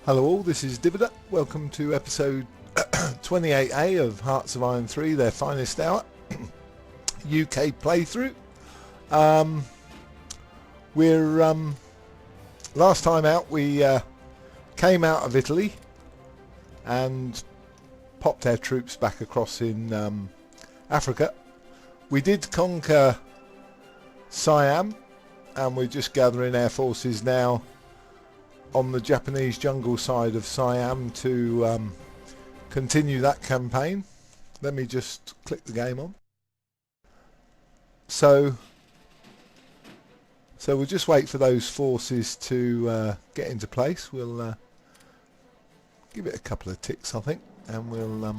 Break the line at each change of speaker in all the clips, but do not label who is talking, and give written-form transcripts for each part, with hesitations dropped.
Hello all, this is Divida. Welcome to episode 28A of Hearts of Iron 3, their finest hour. UK playthrough. Last time out we came out of Italy and popped our troops back across in Africa. We did conquer Siam and we're just gathering our forces now on the Japanese jungle side of Siam to continue that campaign. Let me just click the game on. So we'll just wait for those forces to get into place. We'll give it a couple of ticks, I think, and we'll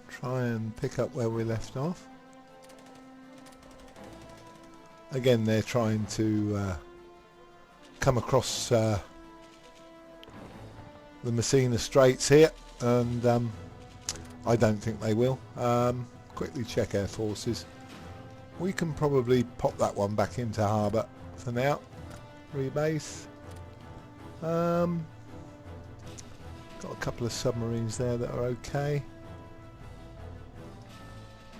try and pick up where we left off. Again, they're trying to come across the Messina Straits here, and I don't think they will. Quickly check our forces. We can probably pop that one back into harbour for now. Rebase. Got a couple of submarines there that are okay.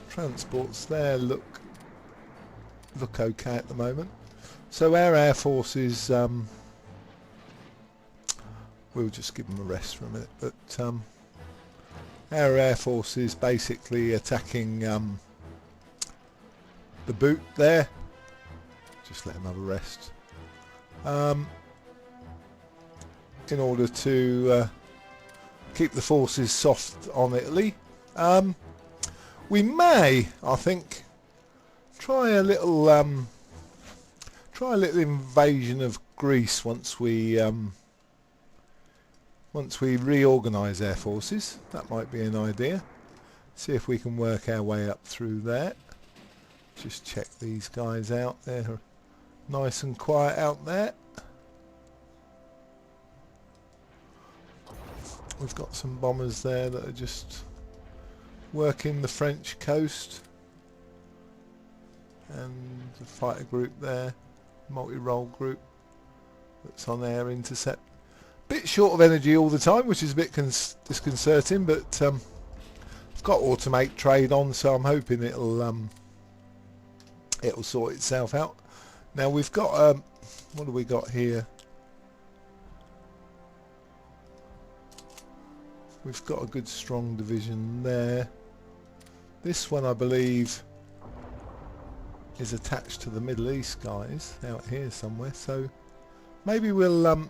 Transports there look okay at the moment. So our air forces, we'll just give them a rest for a minute, but our air force is basically attacking the boot there. Just let them have a rest in order to keep the forces soft on Italy. We may, I think, try a little invasion of Greece once we reorganise our forces. That might be an idea. See if we can work our way up through there. Just check these guys out. They're nice and quiet out there. We've got some bombers there that are just working the French coast. And the fighter group there, multi-role group that's on air intercept. Bit short of energy all the time, which is a bit disconcerting, but I've got automate trade on, so I'm hoping it'll sort itself out. Now we've got what do we got here? We've got a good strong division there. This one, I believe, is attached to the Middle East guys out here somewhere, so maybe we'll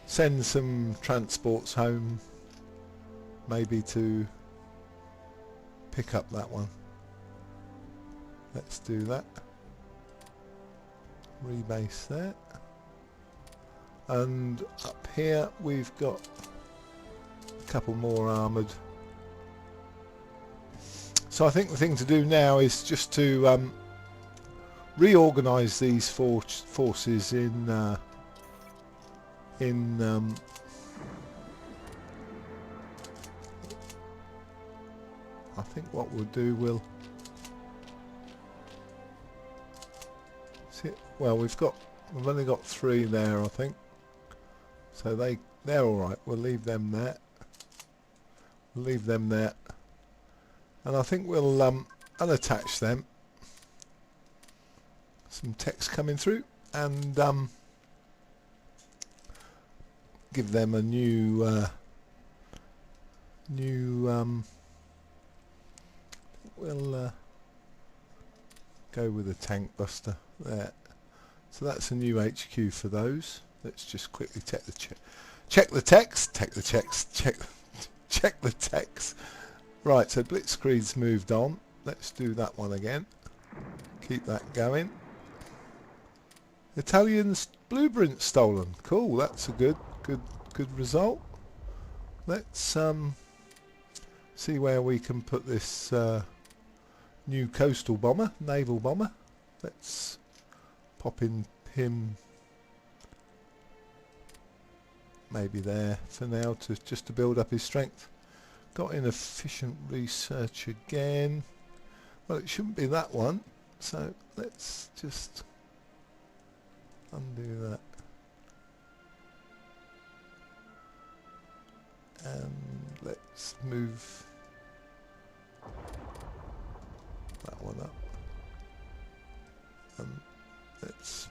send some transports home, maybe to pick up that one. Let's do that. Rebase there. And up here we've got a couple more armoured. So I think the thing to do now is just to reorganise these forces in I think what we'll do, we'll see. Well, we've only got 3 there, I think, so they're all right. We'll leave them there. We'll leave them there. And I think we'll unattach them. Some text coming through, and give them a new we'll go with a tank buster there. So that's a new HQ for those. Let's just quickly check the text. Right, so Blitzkrieg's moved on. Let's do that one again. Keep that going. Italians blueprint stolen. Cool, that's a good result. Let's see where we can put this new coastal bomber, naval bomber. Let's pop in him maybe there for now, just to build up his strength. Got inefficient research again. Well, it shouldn't be that one, so let's just undo that. And let's move that one up. And let's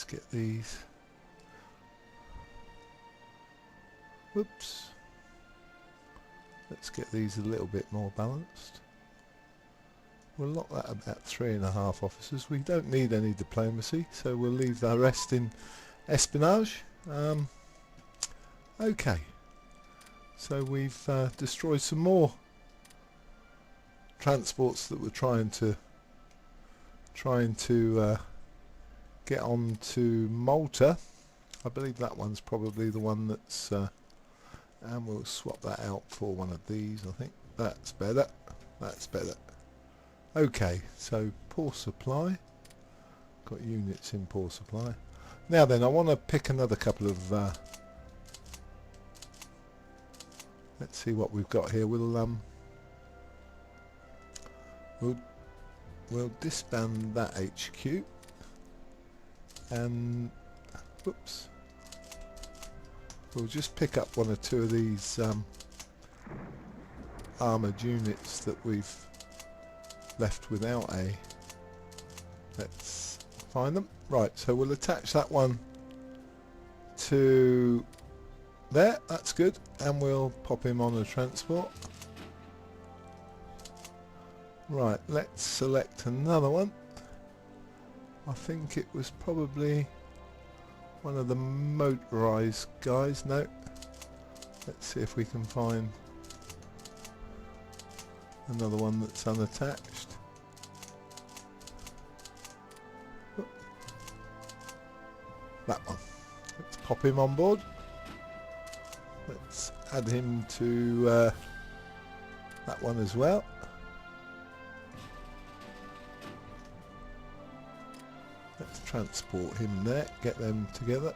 get these. Whoops. Let's get these a little bit more balanced. We'll lock that about 3.5 officers. We don't need any diplomacy, so we'll leave the rest in espionage. Okay, so we've destroyed some more transports that were trying to get on to Malta. I believe that one's probably the one that's and we'll swap that out for one of these. I think that's better. That's better. Okay, so port supply, got units in port supply. Now then, I want to pick another couple of let's see what we've got here. We'll disband that HQ and whoops, we'll just pick up one or two of these armoured units that we've left without a. Let's find them. Right, so we'll attach that one to there. That's good, and we'll pop him on a transport. Right, let's select another one. I think it was probably one of the motorized guys. No, let's see if we can find another one that's unattached. That one. Let's pop him on board. Let's add him to that one as well. Let's transport him there, get them together,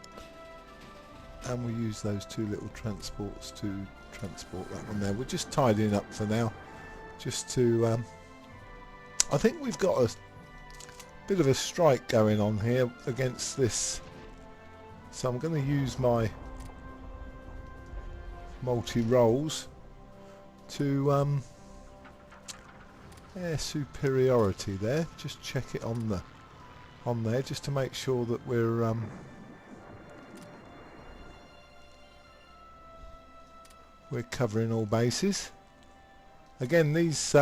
and we'll use those two little transports to transport that one there. We're just tidying up for now, just to I think we've got a bit of a strike going on here against this, so I'm going to use my multi-roles to air superiority there. Just check it on there just to make sure that we're covering all bases. Again, these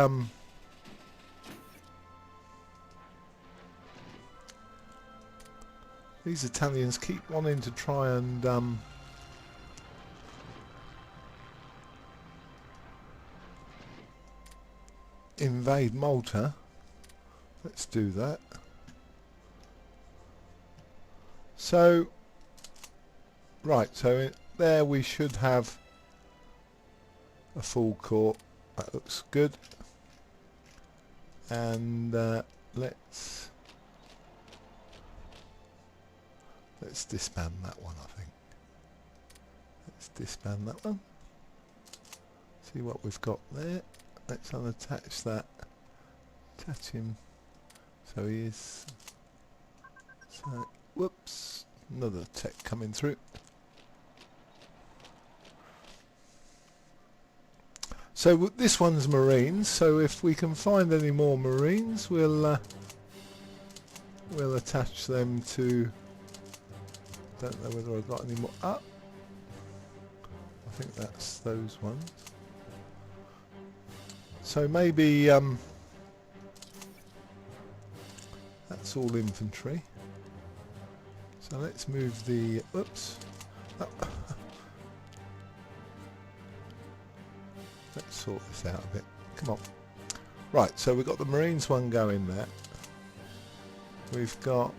Italians keep wanting to try and invade Malta. Let's do that. So, right, so there we should have a full court. That looks good. And let's disband that one, I think. Let's disband that one. See what we've got there. Let's unattach that. Attach him. So he is. So, whoops. Another tech coming through. So this one's Marines. So if we can find any more Marines, we'll attach them to. Don't know whether I've got any more. I think that's those ones. So maybe that's all infantry. So let's move the. Oops. Oh. Let's sort this out a bit. Come on. Right. So we've got the Marines one going there. We've got.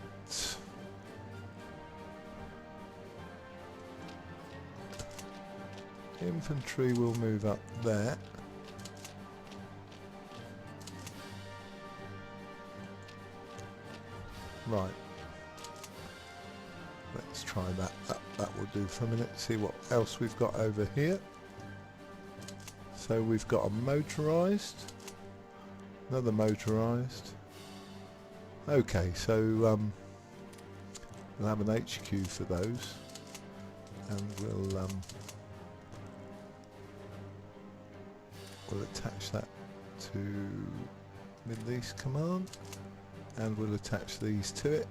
Infantry will move up there. Right. Let's try that. That will do for a minute. See what else we've got over here. So we've got a motorised, another motorised, Okay, so we'll have an HQ for those, and we'll attach that to Middle East Command, and we'll attach these to it.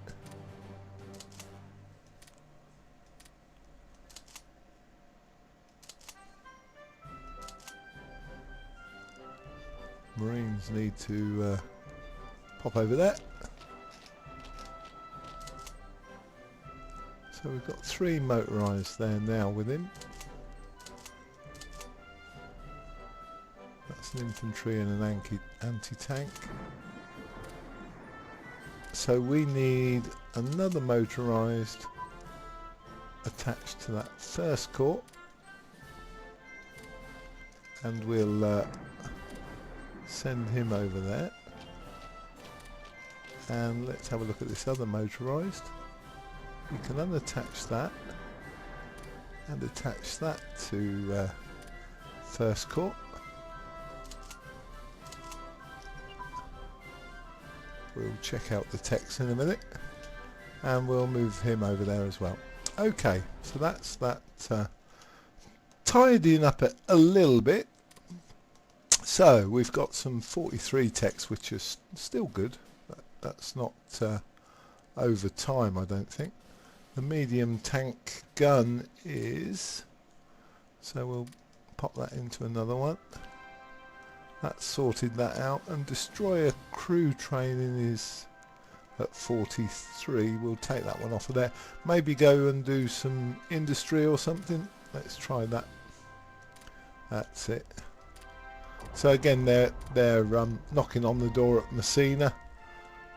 Marines need to pop over there. So we've got 3 motorised there now with him. That's an infantry and an anti-tank. So we need another motorised attached to that first corps, and we'll send him over there. And let's have a look at this other motorised. We can unattach that and attach that to first corps. We'll check out the text in a minute, and we'll move him over there as well. Okay, so that's that tidying up it a little bit. So we've got some 43 techs, which is still good. That's not over time, I don't think. The medium tank gun is, so we'll pop that into another one. That's sorted that out, and destroyer crew training is at 43. We'll take that one off of there. Maybe go and do some industry or something. Let's try that. That's it. So again, they're knocking on the door at Messina.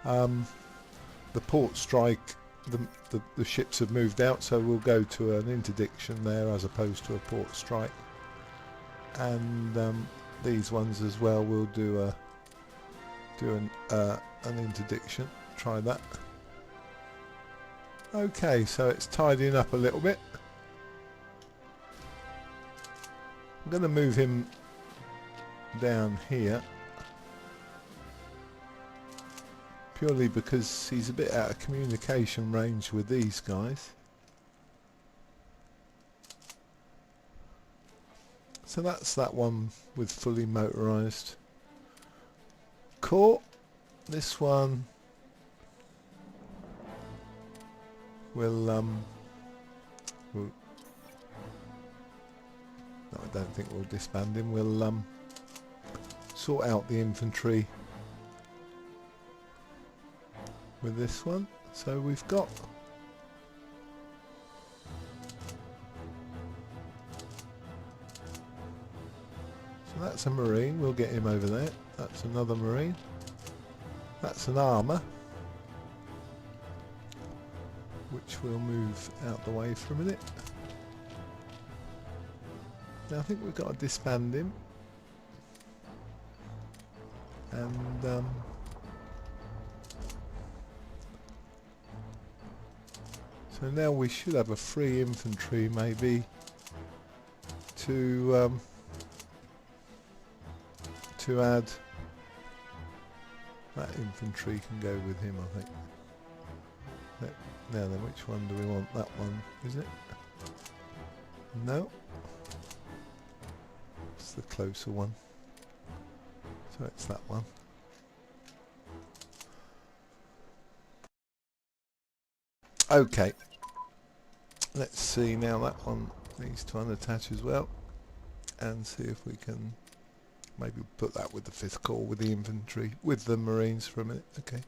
The port strike, the ships have moved out, so we'll go to an interdiction there as opposed to a port strike. And these ones as well, we'll do an interdiction. Try that. Okay, so it's tidying up a little bit. I'm going to move him down here purely because he's a bit out of communication range with these guys. So that's that one with fully motorised corps. This one will no, I don't think we'll disband him. We'll sort out the infantry with this one. So we've got that's a marine, we'll get him over there. That's another marine. That's an armour, which we'll move out the way for a minute. Now I think we've got to disband him. And so now we should have a free infantry maybe to add. That infantry can go with him, I think. Now then, which one do we want? That one, is it? No. It's the closer one. So it's that one. Okay. Let's see now, that one needs to unattach as well. And see if we can maybe put that with the 5th Corps, with the infantry, with the Marines for a minute. Okay.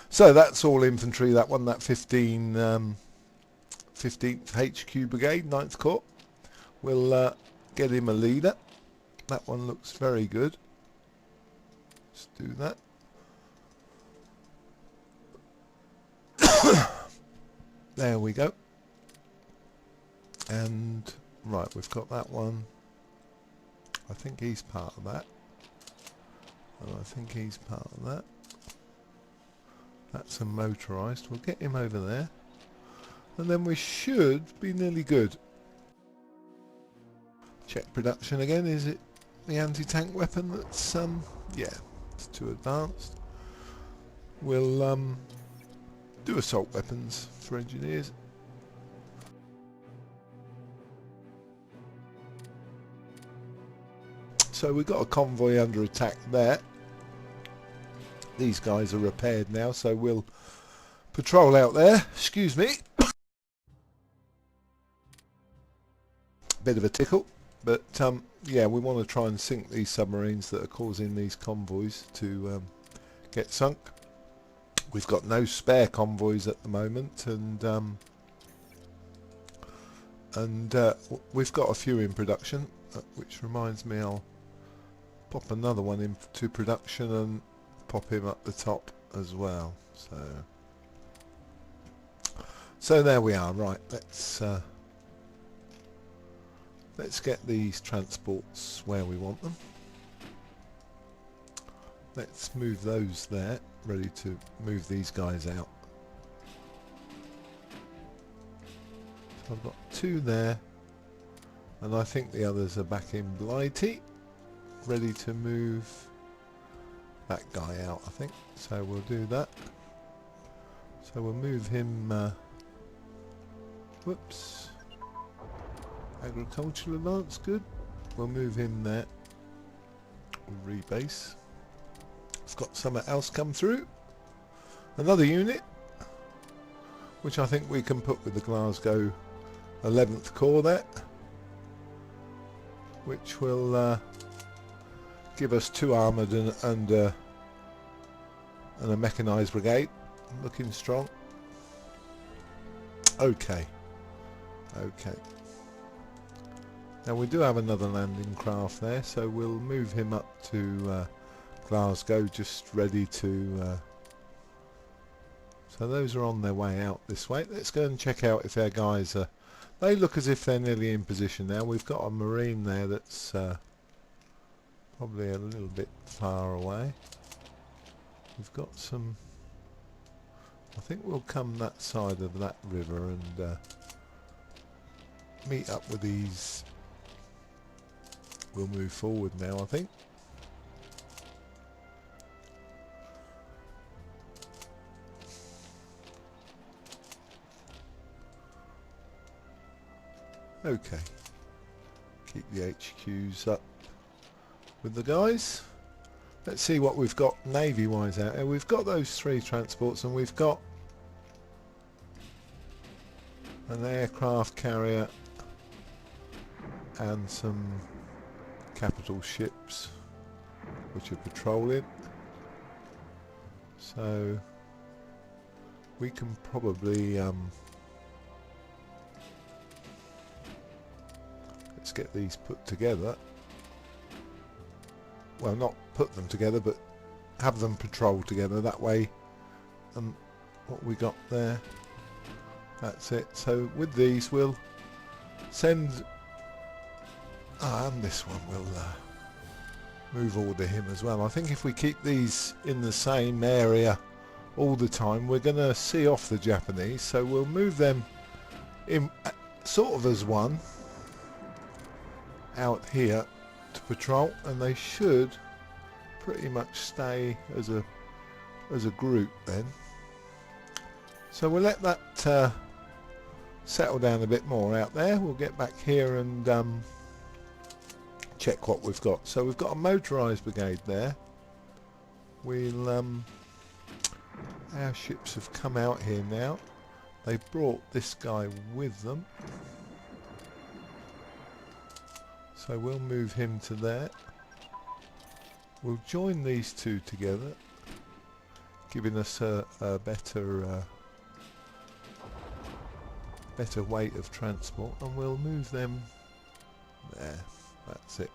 So that's all infantry, that one, that 15th HQ Brigade, 9th Corps. We'll get him a leader. That one looks very good. Let's do that. There we go. And right, we've got that one. I think he's part of that. And I think he's part of that. That's a motorised. We'll get him over there. And then we should be nearly good. Check production again. Is it the anti-tank weapon that's yeah, it's too advanced. We'll do assault weapons for engineers. So we've got a convoy under attack there. These guys are repaired now, so we'll patrol out there. Excuse me. Bit of a tickle, but yeah, we want to try and sink these submarines that are causing these convoys to get sunk. We've got no spare convoys at the moment, and we've got a few in production, which reminds me I'll pop another one into production and pop him up the top as well. So there we are. Right, let's get these transports where we want them. Let's move those there, ready to move these guys out. So I've got 2 there, and I think the others are back in Blighty, ready to move that guy out, I think. So we'll do that. So we'll move him, whoops, agricultural advance, good. We'll move him there. We'll rebase. It's got something else come through. Another unit, which I think we can put with the Glasgow 11th Corps there, which will give us 2 armoured and a mechanised brigade. Looking strong. Okay. Now we do have another landing craft there, so we'll move him up to Glasgow, just ready to... So those are on their way out this way. Let's go and check out if our guys are... They look as if they're nearly in position now. We've got a marine there that's probably a little bit far away. We've got some... I think we'll come that side of that river and meet up with these. We'll move forward now, I think. Okay. Keep the HQs up with the guys. Let's see what we've got Navy-wise out here. We've got those 3 transports, and we've got an aircraft carrier and some capital ships which are patrolling. So we can probably let's get these put together. Well, not put them together, but have them patrol together. That way, what we got there, that's it. So with these, we'll send... and this one will move order him as well. I think if we keep these in the same area all the time, we're going to see off the Japanese. So we'll move them in sort of as one out here to patrol, and they should pretty much stay as a group then. So we'll let that settle down a bit more out there. We'll get back here and check what we've got. So we've got a motorised brigade there. We'll our ships have come out here now. They brought this guy with them, so we'll move him to there. We'll join these 2 together, giving us a better better weight of transport, and we'll move them there. That's it.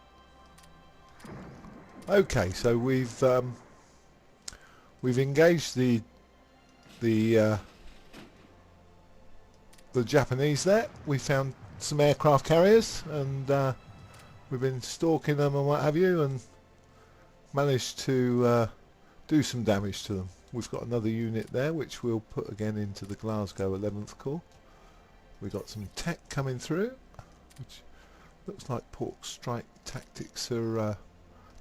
Okay, so we've engaged the Japanese there. We found some aircraft carriers, and we've been stalking them and what have you, and managed to do some damage to them. We've got another unit there which we'll put again into the Glasgow 11th Corps. We've got some tech coming through, which Looks like port strike tactics are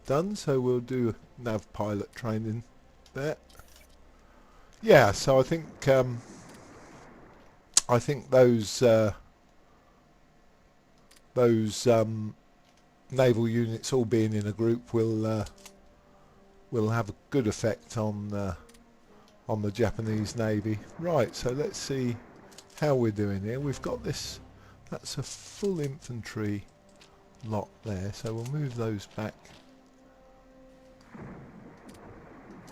done, so we'll do nav pilot training there. Yeah, so I think those naval units all being in a group will have a good effect on the Japanese Navy. Right, so let's see how we're doing here. We've got this, that's a full infantry lot there, so we'll move those back.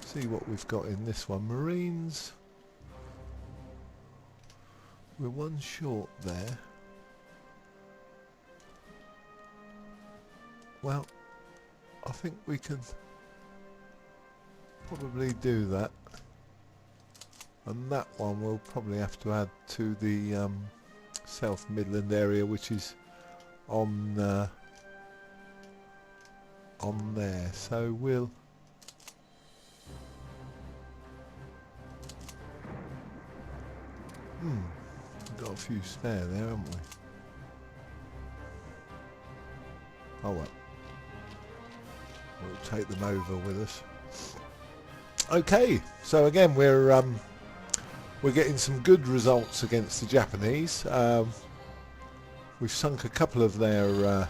See what we've got in this one. Marines, we're one short there. Well, I think we can probably do that, and that one we'll probably have to add to the South Midland area, which is on there. So we'll we've got a few spare there, haven't we? Oh well, we'll take them over with us. Okay, so again we're getting some good results against the Japanese. We've sunk a couple of their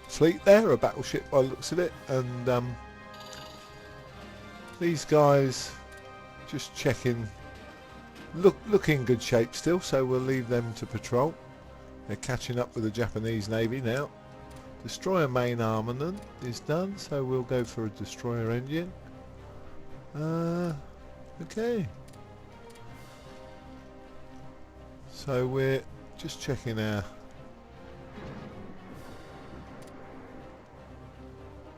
fleet there, a battleship by the looks of it, and these guys just checking, look in good shape still, so we'll leave them to patrol. They're catching up with the Japanese Navy now. Destroyer main armament is done, so we'll go for a destroyer engine. Okay, so we're just checking our,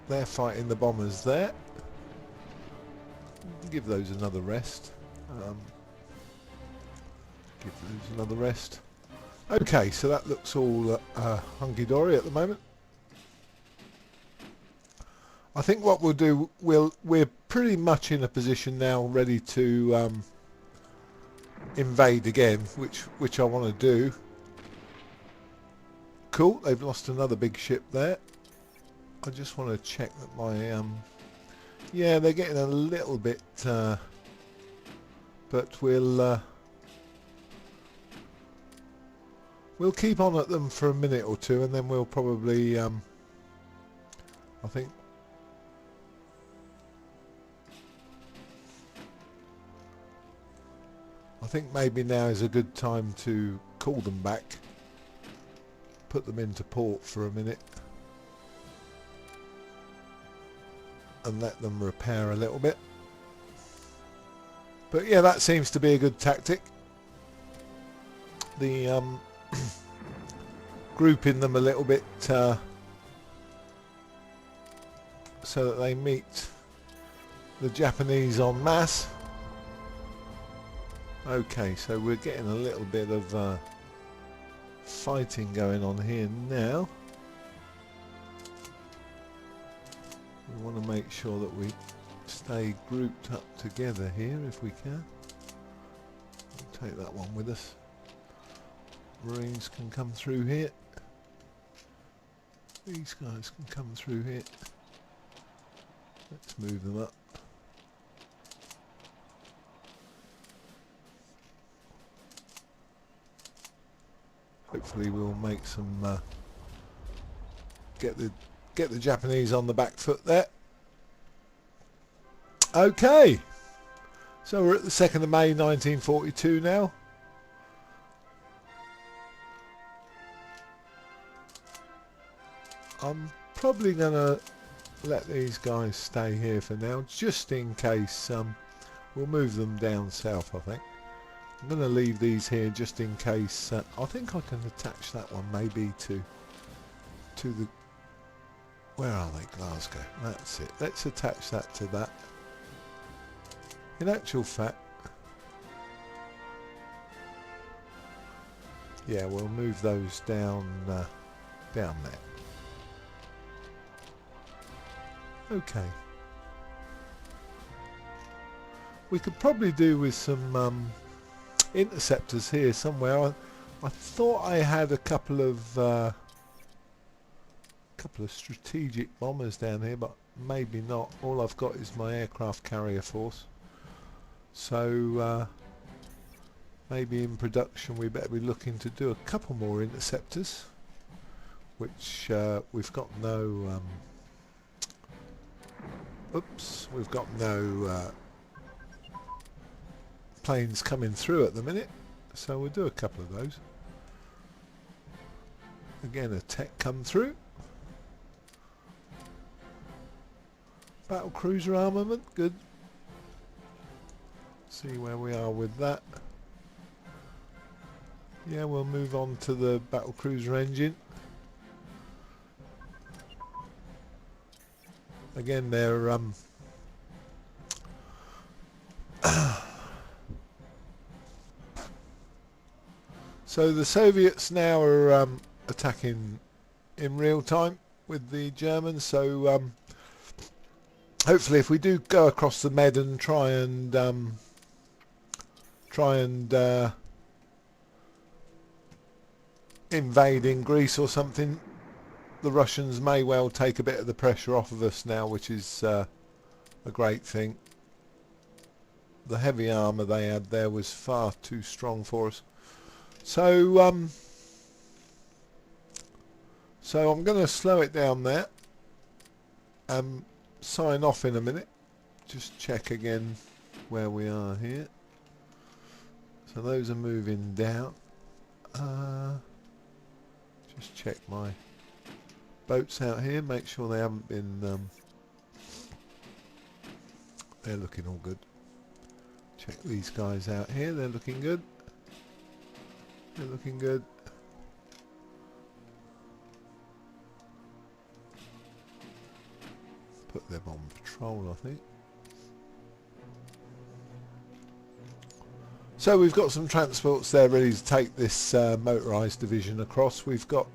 they're fighting the bombers there. Give those another rest. Give those another rest. Okay, so that looks all hunky-dory at the moment. I think what we'll do, we're pretty much in a position now ready to invade again, which I want to do. Cool, they've lost another big ship there. I just want to check that my yeah, they're getting a little bit but we'll keep on at them for a minute or two, and then we'll probably I think maybe now is a good time to call them back, put them into port for a minute, and let them repair a little bit. But yeah, that seems to be a good tactic. The grouping them a little bit so that they meet the Japanese en masse. Okay, so we're getting a little bit of fighting going on here now. We want to make sure that we stay grouped up together here if we can. We'll take that one with us. Marines can come through here. These guys can come through here. Let's move them up. Hopefully we'll make some get the Japanese on the back foot there. Okay, so we're at the 2nd of May 1942 now. I'm probably going to let these guys stay here for now, just in case. We'll move them down south, I think. I'm going to leave these here just in case. I think I can attach that one maybe to the... Where are they? Glasgow. That's it. Let's attach that to that. In actual fact... Yeah, we'll move those down there. Okay. We could probably do with some interceptors here somewhere. I thought I had a couple of couple of strategic bombers down here, but maybe not. All I've got is my aircraft carrier force. So maybe in production we better be looking to do a couple more interceptors, which we've got no we've got no planes coming through at the minute, so we'll do a couple of those. Again, a tech come through. Battle cruiser armament, good. See where we are with that. Yeah, we'll move on to the battle cruiser engine. Again, they're so the Soviets now are attacking in real time with the Germans, so hopefully if we do go across the Med and try and invade in Greece or something, the Russians may well take a bit of the pressure off of us now, which is a great thing. The heavy armour they had there was far too strong for us. So I'm going to slow it down there and sign off in a minute. Just check again where we are here. So those are moving down. Just check my boats out here, make sure they haven't been they're looking all good. Check these guys out here, they're looking good. They're looking good. Put them on patrol, I think. So we've got some transports there ready to take this motorised division across. We've got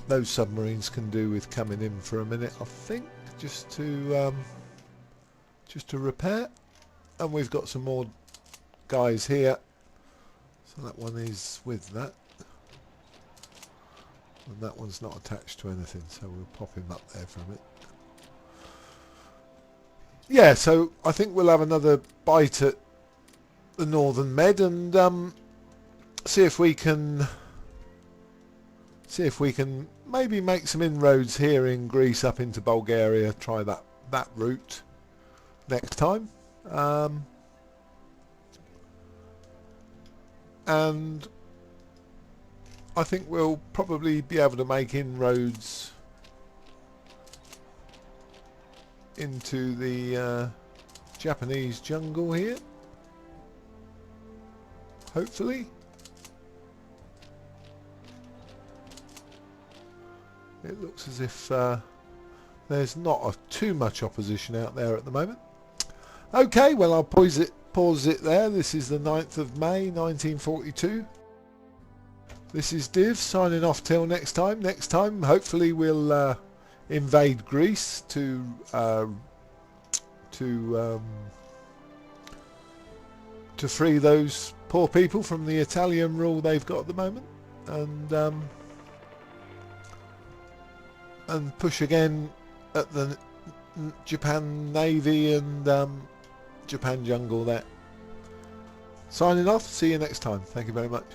those submarines can do with coming in for a minute, I think, just to repair. And we've got some more guys here. So that one is with that. And that one's not attached to anything, so we'll pop him up there for a minute. Yeah, so I think we'll have another bite at the Northern Med and see if we can maybe make some inroads here in Greece up into Bulgaria. Try that route next time. And I think we'll probably be able to make inroads into the Japanese jungle here, hopefully. It looks as if there's not too much opposition out there at the moment. Okay, well, I'll pause it there. This is the 9th of May 1942. This is Div signing off till next time. Next time, hopefully, we'll invade Greece to free those poor people from the Italian rule they've got at the moment, and push again at the Japan Navy and Japan jungle there. Signing off. See you next time. Thank you very much.